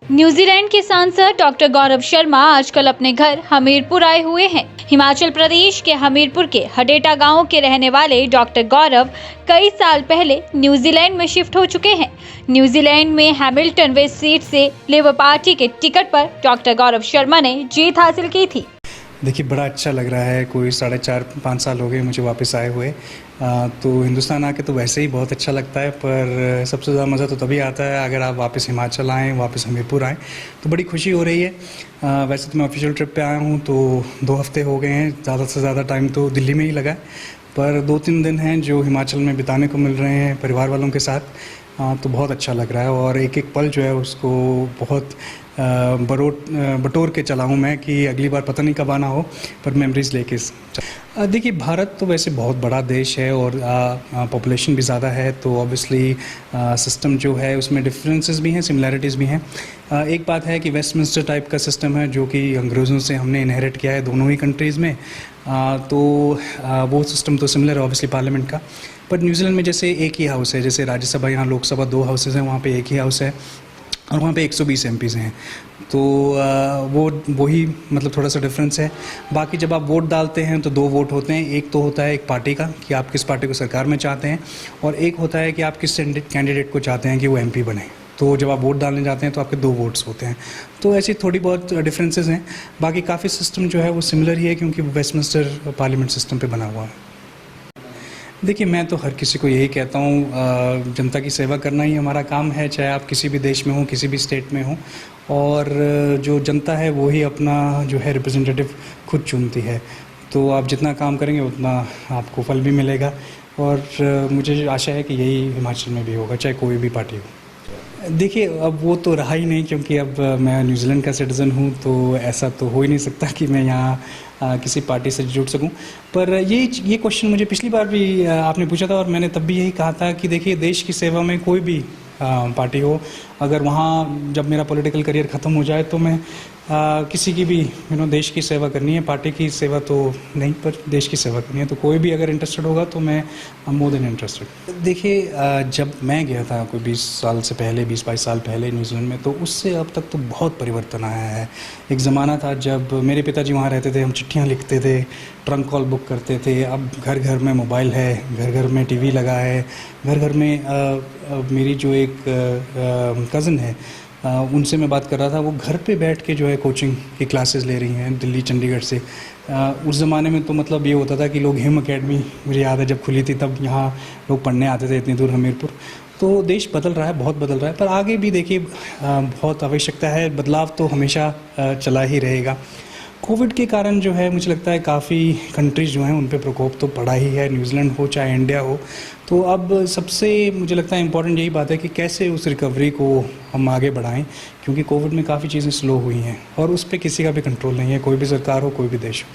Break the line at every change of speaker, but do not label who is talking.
New Zealand के सांसद doctor Gaurav Sharma आजकल अपने घर हमीरपुर आए हुए हैं। हिमाचल प्रदेश के हमीरपुर के हडेटा गांव के रहने वाले डॉक्टर गौरव कई साल पहले न्यूजीलैंड में शिफ्ट हो चुके हैं। न्यूजीलैंड में हैमिल्टन वेस्ट सीट से लेबर पार्टी के टिकट पर डॉक्टर गौरव शर्मा ने जीत हासिल की थी।
देखिए, बड़ा अच्छा लग रहा है। कोई 4.5-5 साल हो गए मुझे वापस आए हुए। तो हिंदुस्तान आके तो वैसे ही बहुत अच्छा लगता है, पर सबसे ज़्यादा मज़ा तो तभी आता है अगर आप वापस हिमाचल आएँ, वापस हमीरपुर आएँ, तो बड़ी खुशी हो रही है। वैसे तो मैं ऑफिशियल ट्रिप पे आया हूँ तो 2 हफ्ते हो गए हैं। ज़्यादा से ज़्यादा टाइम तो दिल्ली में ही लगा है, पर 2-3 दिन हैं जो हिमाचल में बिताने को मिल रहे हैं परिवार वालों के साथ। तो बहुत अच्छा लग रहा है और एक-एक पल जो है उसको बहुत बटोर के चला हूँ मैं कि अगली बार पता नहीं कब आना हो, पर मेमोरीज़ लेके। देखिए, भारत तो वैसे बहुत बड़ा देश है और पॉपुलेशन भी ज़्यादा है, तो ऑब्वियसली सिस्टम जो है उसमें डिफरेंसेस भी हैं, सिमिलैरिटीज़ भी हैं। एक बात है कि वेस्टमिंस्टर टाइप का सिस्टम है जो कि अंग्रेज़ों से हमने इनहेरिट किया है दोनों ही कंट्रीज़ में। तो वो सिस्टम तो सिमिलर है ऑब्वियसली पार्लियामेंट का। पर न्यूजीलैंड में जैसे एक ही हाउस है, जैसे राज्यसभा यहाँ लोकसभा 2 हाउसेज़ हैं, वहाँ पे एक ही हाउस है और वहाँ पे 120 एमपीज़ हैं। तो वही मतलब थोड़ा सा डिफरेंस है। बाकी जब आप वोट डालते हैं तो 2 वोट होते हैं। एक तो होता है एक पार्टी का कि आप किस पार्टी को सरकार में चाहते हैं, और एक होता है कि आप किस कैंडिडेट को चाहते हैं कि वो एमपी बने। तो जब आप वोट डालने जाते हैं तो आपके 2 वोट्स होते हैं। तो ऐसी थोड़ी बहुत डिफरेंसेस हैं। बाकी काफ़ी सिस्टम जो है वो सिमिलर ही है क्योंकि वेस्टमिंस्टर पार्लियामेंट सिस्टम पे बना हुआ है। देखिए, मैं तो हर किसी को यही कहता हूँ, जनता की सेवा करना ही हमारा काम है, चाहे आप किसी भी देश में हो, किसी भी स्टेट में हो। और जो जनता है वो ही अपना जो है रिप्रेजेंटेटिव खुद चुनती है। तो आप जितना काम करेंगे उतना आपको फल भी मिलेगा, और मुझे आशा है कि यही हिमाचल में भी होगा, चाहे कोई भी पार्टी हो। देखिए, अब वो तो रहा ही नहीं क्योंकि अब मैं न्यूजीलैंड का सिटीज़न हूँ, तो ऐसा तो हो ही नहीं सकता कि मैं यहाँ किसी पार्टी से जुड़ सकूं। पर ये क्वेश्चन मुझे पिछली बार भी आपने पूछा था और मैंने तब भी यही कहा था कि देखिए, देश की सेवा में कोई भी पार्टी हो, अगर वहाँ जब मेरा पॉलिटिकल करियर ख़त्म हो जाए तो मैं किसी की भी देश की सेवा करनी है। पार्टी की सेवा तो नहीं, पर देश की सेवा करनी है। तो कोई भी अगर इंटरेस्टेड होगा तो मैं मोर देन इंटरेस्टेड। देखिए, जब मैं गया था कोई 20 साल से पहले, 20-22 साल पहले न्यूजीलैंड में, तो उससे अब तक तो बहुत परिवर्तन आया है। एक ज़माना था जब मेरे पिताजी वहाँ रहते थे, हम चिट्ठियाँ लिखते थे, ट्रंक कॉल बुक करते थे। अब घर घर में मोबाइल है, घर घर में टीवी लगा है, घर घर में मेरी जो एक कज़न है, उनसे मैं बात कर रहा था, वो घर पे बैठ के जो है कोचिंग की क्लासेस ले रही हैं दिल्ली चंडीगढ़ से। उस ज़माने में तो मतलब ये होता था कि लोग हिम अकेडमी, मुझे याद है जब खुली थी तब यहाँ लोग पढ़ने आते थे इतनी दूर हमीरपुर। तो देश बदल रहा है, बहुत बदल रहा है, पर आगे भी देखिए बहुत आवश्यकता है। बदलाव तो हमेशा चला ही रहेगा। कोविड के कारण जो है मुझे लगता है काफ़ी कंट्रीज़ जो हैं उन पे प्रकोप तो पड़ा ही है, न्यूजीलैंड हो चाहे इंडिया हो। तो अब सबसे मुझे लगता है इम्पॉर्टेंट यही बात है कि कैसे उस रिकवरी को हम आगे बढ़ाएं, क्योंकि कोविड में काफ़ी चीज़ें स्लो हुई हैं और उस पर किसी का भी कंट्रोल नहीं है, कोई भी सरकार हो, कोई भी देश हो।